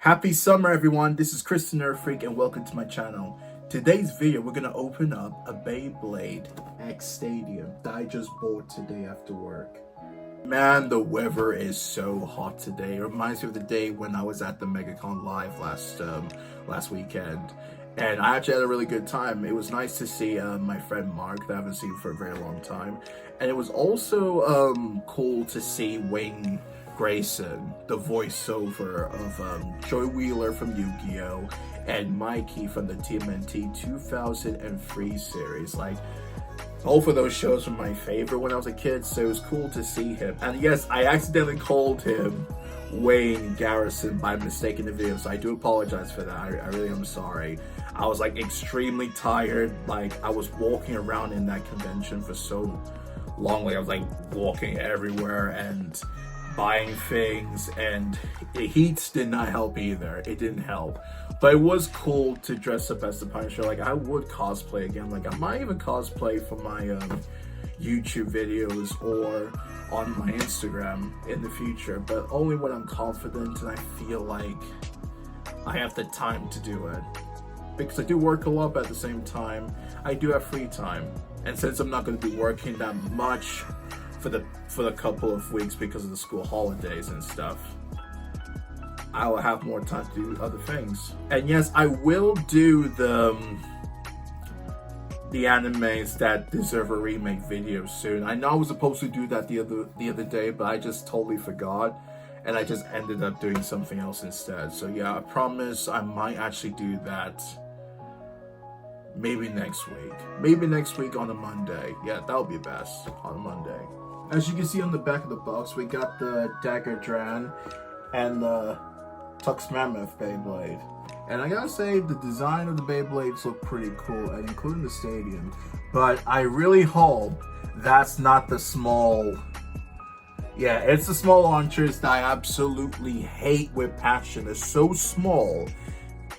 Happy summer, everyone. This is Chris the Nerd Freak, and welcome to my channel. Today's video, we're gonna open up a BeyBlade X Stadium that I just bought today after work. Man, the weather is so hot today. It reminds me of the day when I was at the MegaCon Live last weekend, and I actually had a really good time. It was nice to see my friend Mark that I haven't seen for a very long time, and it was also cool to see Wayne Grayson, the voiceover of Joy Wheeler from Yu-Gi-Oh! And Mikey from the TMNT 2003 series. Like, both of those shows were my favorite when I was a kid, so it was cool to see him. And yes, I accidentally called him Wayne Garrison by mistake in the video, so I do apologize for that. I really am sorry. I was like extremely tired. Like, I was walking around in that convention for so long. Like, I was like walking everywhere and buying things, and the heat did not help either. It didn't help, but it was cool to dress up as the Punisher. Like, I would cosplay again. Like, I might even cosplay for my YouTube videos or on my Instagram in the future, but only when I'm confident and I feel like I have the time to do it, because I do work a lot, but at the same time I do have free time. And since I'm not going to be working that much for the couple of weeks because of the school holidays and stuff, I will have more time to do other things. And yes, I will do the animes that deserve a remake video soon. I know I was supposed to do that the other day, but I just totally forgot, and I just ended up doing something else instead. So yeah, I promise I might actually do that maybe next week. Maybe next week on a Monday. Yeah, that would be best, on a Monday. As you can see on the back of the box, we got the Dagger Dran and the Tux Mammoth Beyblade. And I gotta say, the design of the Beyblades look pretty cool, including the stadium. But I really hope that's not the small... Yeah, it's the small launchers that I absolutely hate with passion. It's so small,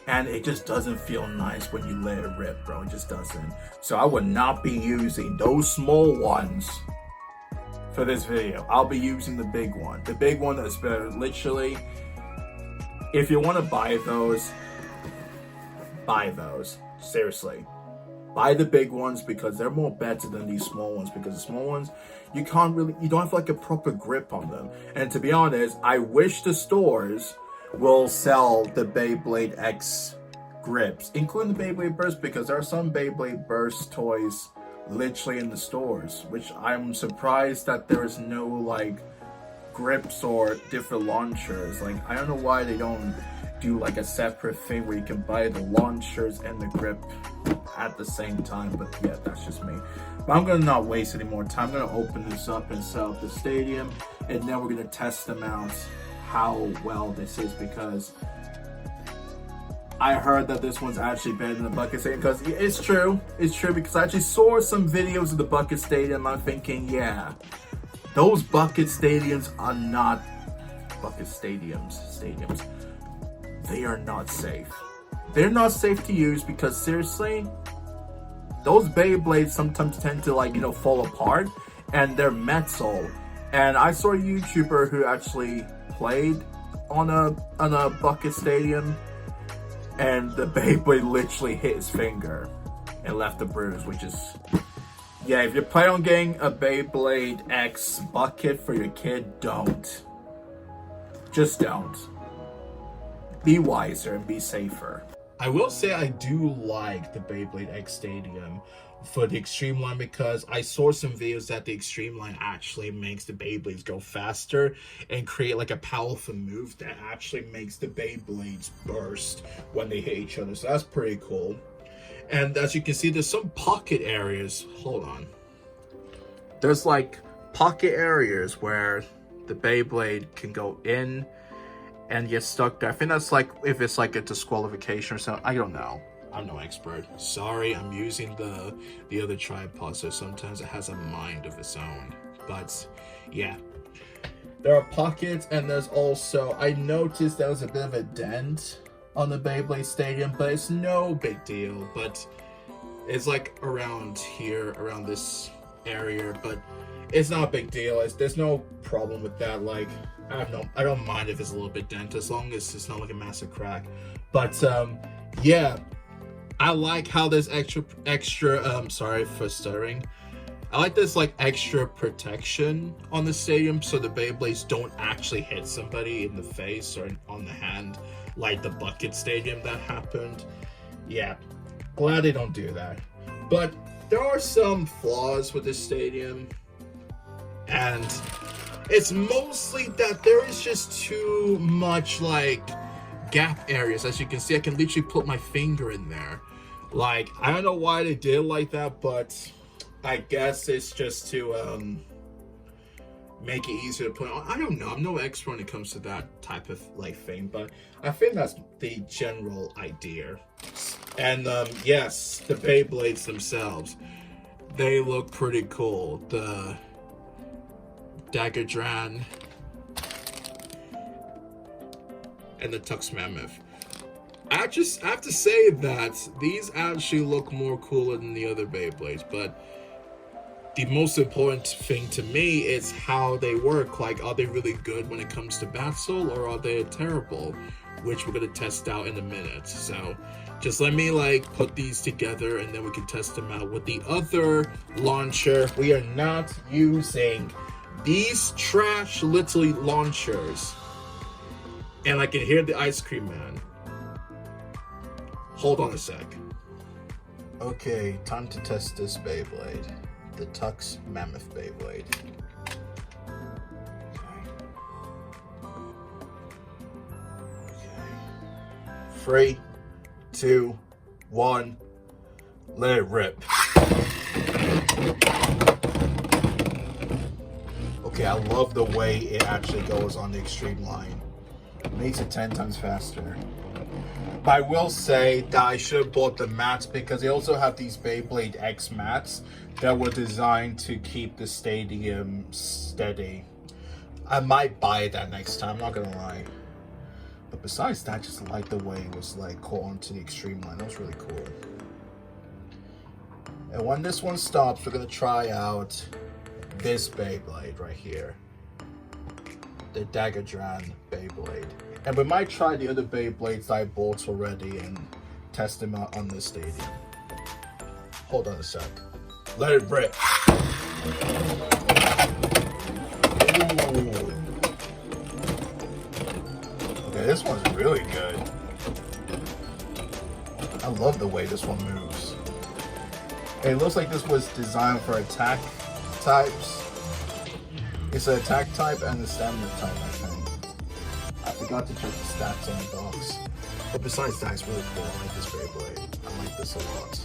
and it just doesn't feel nice when you let it rip, bro. It just doesn't. So I would not be using those small ones for this video. I'll be using the big one. The big one is better. Literally, if you want to buy those, buy those. Seriously. Buy the big ones, because they're more better than these small ones, because the small ones, you don't have like a proper grip on them. And to be honest, I wish the stores will sell the BeyBlade X grips, including the Beyblade Burst, because there are some Beyblade Burst toys literally in the stores, which I'm surprised that there is no like grips or different launchers. Like, I don't know why they don't do like a separate thing where you can buy the launchers and the grip at the same time. But yeah, that's just me. But I'm gonna not waste any more time. I'm gonna open this up and set up the stadium, and then we're gonna test them out how well this is, because I heard that this one's actually better than the Bucket Stadium. Because it's true, because I actually saw some videos of the Bucket Stadium. I'm thinking, yeah, those Bucket Stadiums are not Bucket stadiums. They are not safe. They're not safe to use, because seriously, those Beyblades sometimes tend to, like, fall apart, and they're metal. And I saw a YouTuber who actually played on a Bucket Stadium, and the Beyblade literally hit his finger and left a bruise, which is... Yeah, if you plan on getting a Beyblade X bucket for your kid, don't. Just don't. Be wiser and be safer. I will say I do like the BeyBlade X Stadium for the Extreme line, because I saw some videos that the Extreme line actually makes the Beyblades go faster and create like a powerful move that actually makes the Beyblades burst when they hit each other. So that's pretty cool. And as you can see, there's some pocket areas. Hold on. There's like pocket areas where the Beyblade can go in and get stuck there. I think that's like if it's like a disqualification or something. I don't know. I'm no expert. Sorry, I'm using the other tripod, so sometimes it has a mind of its own. But yeah, there are pockets, and there's also, I noticed there was a bit of a dent on the BeyBlade Stadium, but it's no big deal. But it's like around here, around this area, but it's not a big deal. There's no problem with that. Like, I don't mind if it's a little bit dented as long as it's not like a massive crack. But yeah, I like how there's extra sorry for stuttering. I like this like extra protection on the stadium so the Beyblades don't actually hit somebody in the face or on the hand like the Bucket Stadium that happened. Yeah, glad they don't do that. But there are some flaws with this stadium, and it's mostly that there is just too much like gap areas. As you can see, I can literally put my finger in there. Like, I don't know why they did it like that, but I guess it's just to make it easier to put on. I don't know. I'm no expert when it comes to that type of like thing, but I think that's the general idea. And yes, the Beyblades themselves, they look pretty cool. The Dagger Dran and the Tux Mammoth. I have to say that these actually look more cooler than the other Beyblades, but the most important thing to me is how they work. Like, are they really good when it comes to battle, or are they terrible? Which we're gonna test out in a minute. So just let me like put these together and then we can test them out with the other launcher. We are not using these trash little launchers. And I can hear the ice cream man. Hold on a sec. Okay, time to test this Beyblade. The Tux Mammoth Beyblade. Okay. 3, 2, 1. Let it rip. Okay, I love the way it actually goes on the extreme line. It makes it 10 times faster. But I will say that I should have bought the mats because they also have these BeyBlade X mats that were designed to keep the stadium steady. I might buy that next time, I'm not gonna lie. But besides that, I just like the way it was like caught onto the extreme line. That was really cool. And when this one stops, we're gonna try out this Beyblade right here. The Dagger Dran Beyblade. And we might try the other Beyblades I bought already and test them out on this stadium. Hold on a sec. Let it rip. Ooh. Okay, this one's really good. I love the way this one moves. It looks like this was designed for attack types. It's an attack type and the stamina type, I think. I forgot to check the stats on the box. But besides that, it's really cool. I like this Beyblade. I like this a lot.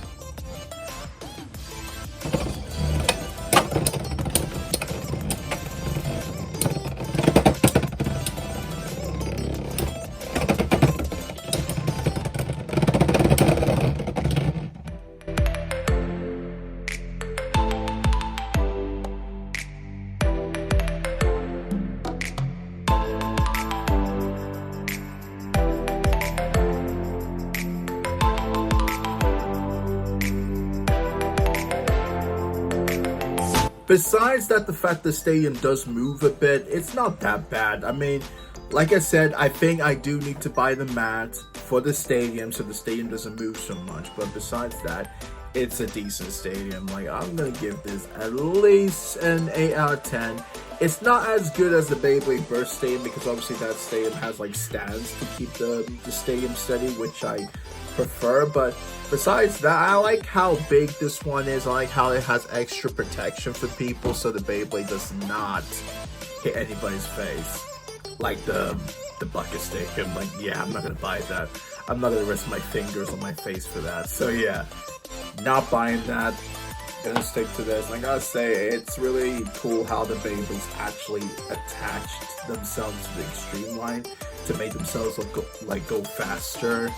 Besides that, the fact the stadium does move a bit, it's not that bad. I mean, like I said, I think I do need to buy the mat for the stadium so the stadium doesn't move so much. But besides that, it's a decent stadium. Like, I'm gonna give this at least an 8 out of 10. It's not as good as the Beyblade Burst Stadium because obviously that stadium has like stands to keep the stadium steady, which I prefer. But besides that, I like how big this one is. I like how it has extra protection for people so the Beyblade does not hit anybody's face like the Bucket Stadium. Like, yeah, I'm not gonna buy that. I'm not gonna risk my fingers on my face for that. So yeah, not buying that. Gonna stick to this. I gotta say, it's really cool how the Beyblades actually attached themselves to the extreme line to make themselves go faster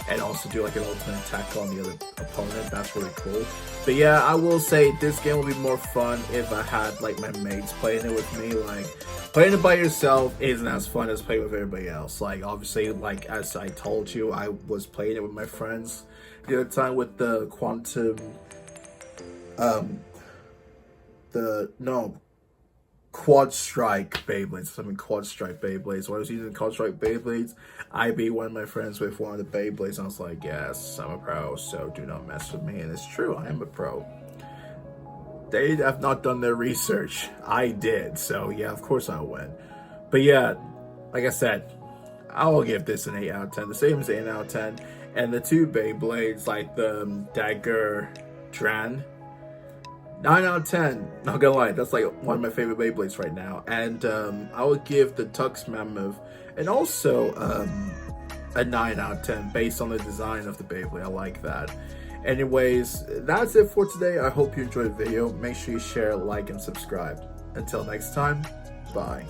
and also do like an ultimate attack on the other opponent. That's really cool. But yeah, I will say this game will be more fun if I had like my mates playing it with me. Like, playing it by yourself isn't as fun as playing with everybody else. Like, obviously, like as I told you, I was playing it with my friends the other time with the Quantum Quad Strike Beyblades. Quad Strike Beyblades. When I was using Quad Strike Beyblades, I beat one of my friends with one of the Beyblades, and I was like, yes, I'm a pro, so do not mess with me. And it's true, I am a pro. They have not done their research. I did, so yeah, of course I'll win. But yeah, like I said, I will give this an 8 out of 10. The same as 8 out of 10. And the two Beyblades, like the Dagger Dran, 9 out of 10. Not gonna lie, that's like one of my favorite Beyblades right now. And I would give the Tux Mammoth and also a 9 out of 10 based on the design of the Beyblade. I like that. Anyways, that's it for today. I hope you enjoyed the video. Make sure you share, like, and subscribe. Until next time, bye.